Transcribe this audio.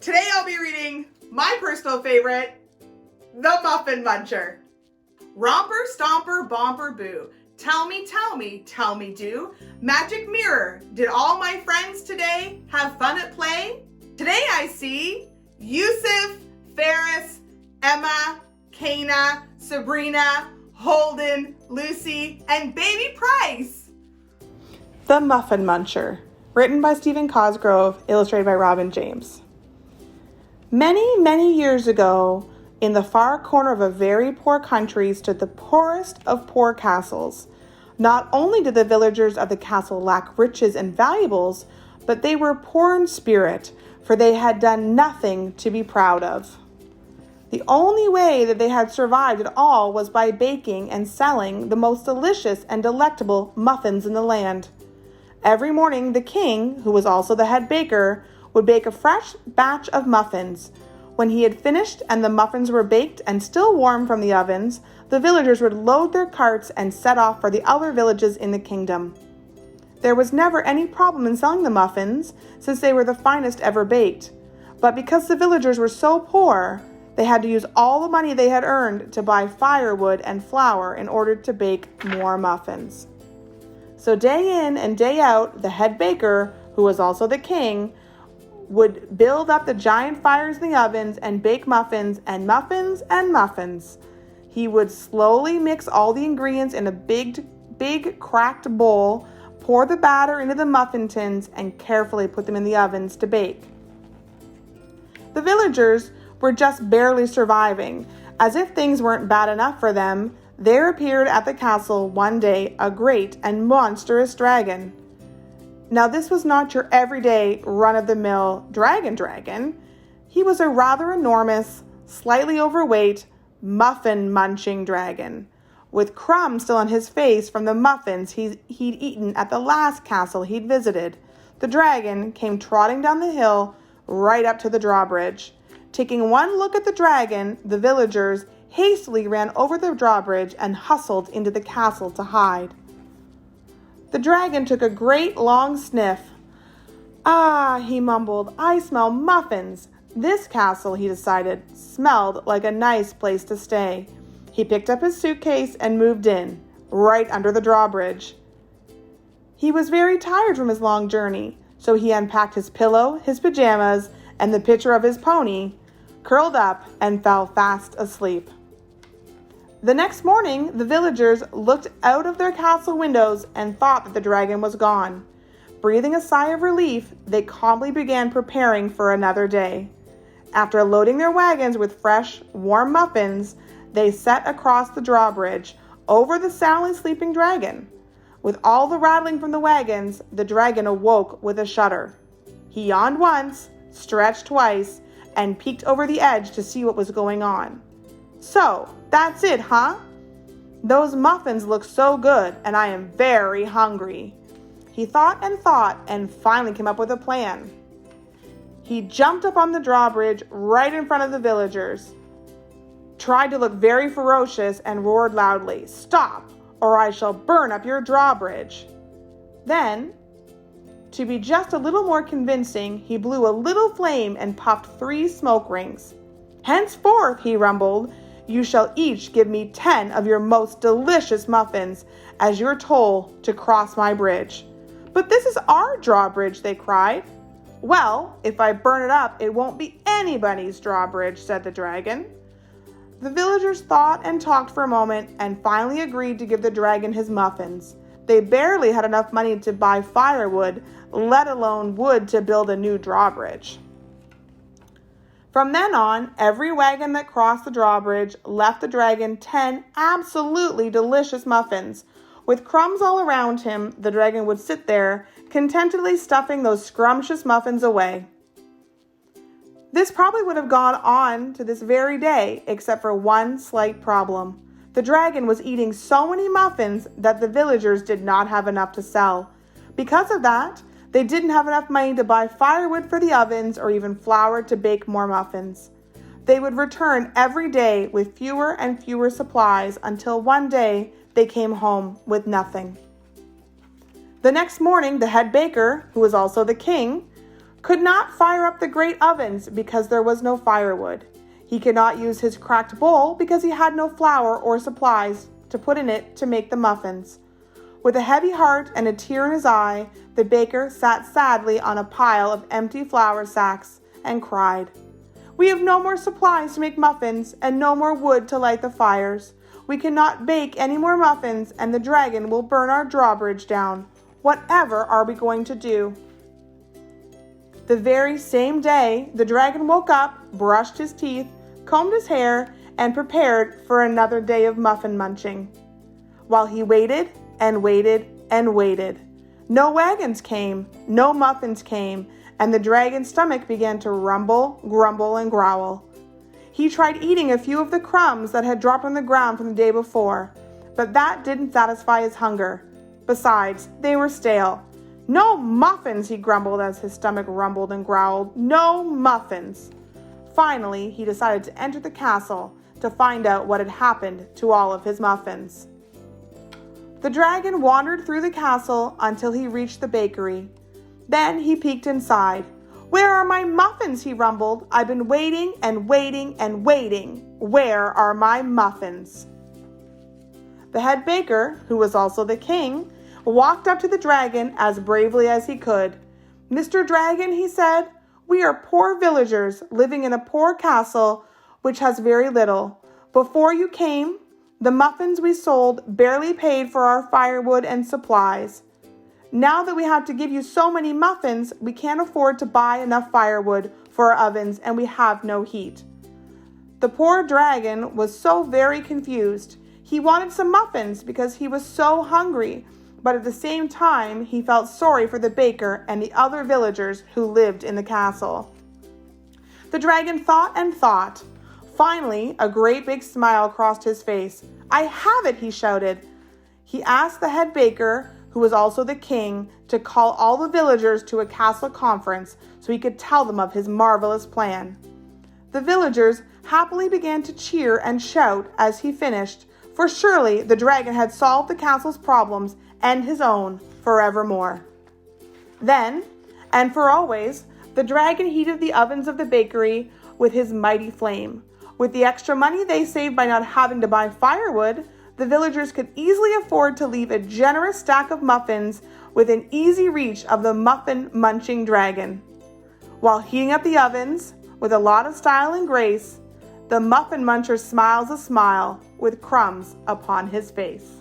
Today I'll be reading my personal favorite, The Muffin Muncher. Romper, stomper, bomper, boo. Tell me, do. Magic mirror, did all my friends today have fun at play? Today I see Yusuf, Ferris, Emma, Kana, Sabrina, Holden, Lucy, and Baby Price. The Muffin Muncher, written by Stephen Cosgrove, illustrated by Robin James. Many years ago, in the far corner of a very poor country stood the poorest of poor castles. Not only did the villagers of the castle lack riches and valuables, but they were poor in spirit, for they had done nothing to be proud of. The only way that they had survived at all was by baking and selling the most delicious and delectable muffins in the land. Every morning, the king, who was also the head baker, would bake a fresh batch of muffins. When he had finished and the muffins were baked and still warm from the ovens, the villagers would load their carts and set off for the other villages in the kingdom. There was never any problem in selling the muffins, since they were the finest ever baked. But because the villagers were so poor, they had to use all the money they had earned to buy firewood and flour in order to bake more muffins. So day in and day out, the head baker, who was also the king, would build up the giant fires in the ovens and bake muffins and muffins and muffins. He would slowly mix all the ingredients in a big cracked bowl, pour the batter into the muffin tins, and carefully put them in the ovens to bake. The villagers were just barely surviving. As if things weren't bad enough for them, there appeared at the castle one day a great and monstrous dragon. Now, this was not your everyday run-of-the-mill dragon. He was a rather enormous, slightly overweight, muffin-munching dragon, with crumbs still on his face from the muffins he'd eaten at the last castle he'd visited. The dragon came trotting down the hill right up to the drawbridge. Taking one look at the dragon, the villagers hastily ran over the drawbridge and hustled into the castle to hide. The dragon took a great long sniff. "Ah," he mumbled, "I smell muffins." This castle, he decided, smelled like a nice place to stay. He picked up his suitcase and moved in, right under the drawbridge. He was very tired from his long journey, so he unpacked his pillow, his pajamas, and the pitcher of his pony, curled up, and fell fast asleep. The next morning, the villagers looked out of their castle windows and thought that the dragon was gone. Breathing a sigh of relief, they calmly began preparing for another day. After loading their wagons with fresh, warm muffins, they set across the drawbridge over the soundly sleeping dragon. With all the rattling from the wagons, the dragon awoke with a shudder. He yawned once, stretched twice, and peeked over the edge to see what was going on. "So, that's it, huh? Those muffins look so good, and I am very hungry." He thought and finally came up with a plan. He jumped up on the drawbridge right in front of the villagers, tried to look very ferocious, and roared loudly, "Stop, or I shall burn up your drawbridge." Then, to be just a little more convincing, he blew a little flame and puffed 3 smoke rings. "Henceforth," he rumbled, "you shall each give me 10 of your most delicious muffins as your toll to cross my bridge." "But this is our drawbridge," they cried. "Well, if I burn it up, it won't be anybody's drawbridge," said the dragon. The villagers thought and talked for a moment and finally agreed to give the dragon his muffins. They barely had enough money to buy firewood, let alone wood to build a new drawbridge. From then on, every wagon that crossed the drawbridge left the dragon 10 absolutely delicious muffins. With crumbs all around him, the dragon would sit there, contentedly stuffing those scrumptious muffins away. This probably would have gone on to this very day, except for one slight problem. The dragon was eating so many muffins that the villagers did not have enough to sell. Because of that, they didn't have enough money to buy firewood for the ovens or even flour to bake more muffins. They would return every day with fewer and fewer supplies until one day they came home with nothing. The next morning, the head baker, who was also the king, could not fire up the great ovens because there was no firewood. He could not use his cracked bowl because he had no flour or supplies to put in it to make the muffins. With a heavy heart and a tear in his eye, the baker sat sadly on a pile of empty flour sacks and cried, "We have no more supplies to make muffins and no more wood to light the fires. We cannot bake any more muffins and the dragon will burn our drawbridge down. Whatever are we going to do?" The very same day, the dragon woke up, brushed his teeth, combed his hair, and prepared for another day of muffin munching. While he waited and waited and waited, no wagons came, no muffins came, and the dragon's stomach began to rumble, grumble, and growl. He tried eating a few of the crumbs that had dropped on the ground from the day before, but that didn't satisfy his hunger. Besides, they were stale. "No muffins," he grumbled as his stomach rumbled and growled. "No muffins." Finally, he decided to enter the castle to find out what had happened to all of his muffins. The dragon wandered through the castle until he reached the bakery. Then he peeked inside. "Where are my muffins?" he rumbled. "I've been waiting and waiting and waiting. Where are my muffins?" The head baker, who was also the king, walked up to the dragon as bravely as he could. "Mr. Dragon," he said, "we are poor villagers living in a poor castle which has very little. Before you came, the muffins we sold barely paid for our firewood and supplies. Now that we have to give you so many muffins, we can't afford to buy enough firewood for our ovens and we have no heat." The poor dragon was so very confused. He wanted some muffins because he was so hungry, but at the same time, he felt sorry for the baker and the other villagers who lived in the castle. The dragon thought and thought. Finally, a great big smile crossed his face. "I have it," he shouted. He asked the head baker, who was also the king, to call all the villagers to a castle conference so he could tell them of his marvelous plan. The villagers happily began to cheer and shout as he finished, for surely the dragon had solved the castle's problems and his own forevermore. Then, and for always, the dragon heated the ovens of the bakery with his mighty flame. With the extra money they saved by not having to buy firewood, the villagers could easily afford to leave a generous stack of muffins within easy reach of the muffin munching dragon. While heating up the ovens, with a lot of style and grace, the muffin muncher smiles a smile with crumbs upon his face.